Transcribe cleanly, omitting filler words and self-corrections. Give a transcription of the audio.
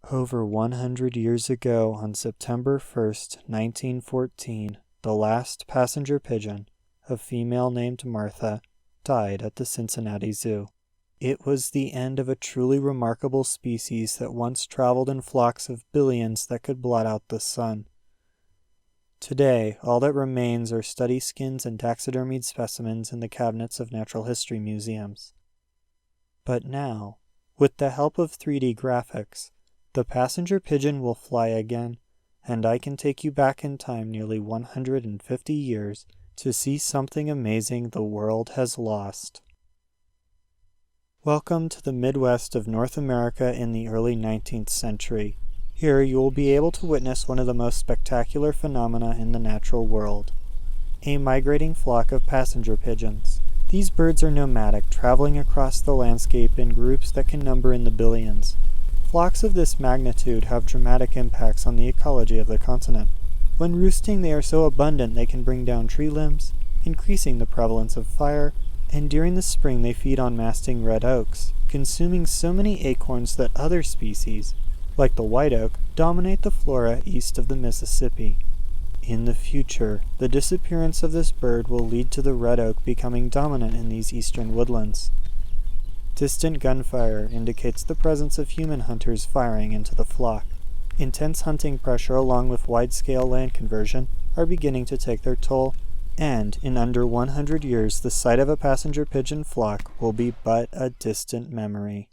Over 100 years ago, on September 1st, 1914, the last passenger pigeon, a female named Martha, died at the Cincinnati Zoo. It was the end of a truly remarkable species that once traveled in flocks of billions that could blot out the sun. Today, all that remains are study skins and taxidermied specimens in the cabinets of natural history museums. But now, with the help of 3D graphics, the passenger pigeon will fly again, and I can take you back in time nearly 150 years to see something amazing the world has lost. Welcome to the Midwest of North America in the early 19th century. Here you will be able to witness one of the most spectacular phenomena in the natural world, a migrating flock of passenger pigeons. These birds are nomadic, traveling across the landscape in groups that can number in the billions. Flocks of this magnitude have dramatic impacts on the ecology of the continent. When roosting, they are so abundant they can bring down tree limbs, increasing the prevalence of fire, and during the spring they feed on masting red oaks, consuming so many acorns that other species, like the white oak, dominate the flora east of the Mississippi. In the future, the disappearance of this bird will lead to the red oak becoming dominant in these eastern woodlands. Distant gunfire indicates the presence of human hunters firing into the flock. Intense hunting pressure along with wide-scale land conversion are beginning to take their toll, and in under 100 years the sight of a passenger pigeon flock will be but a distant memory.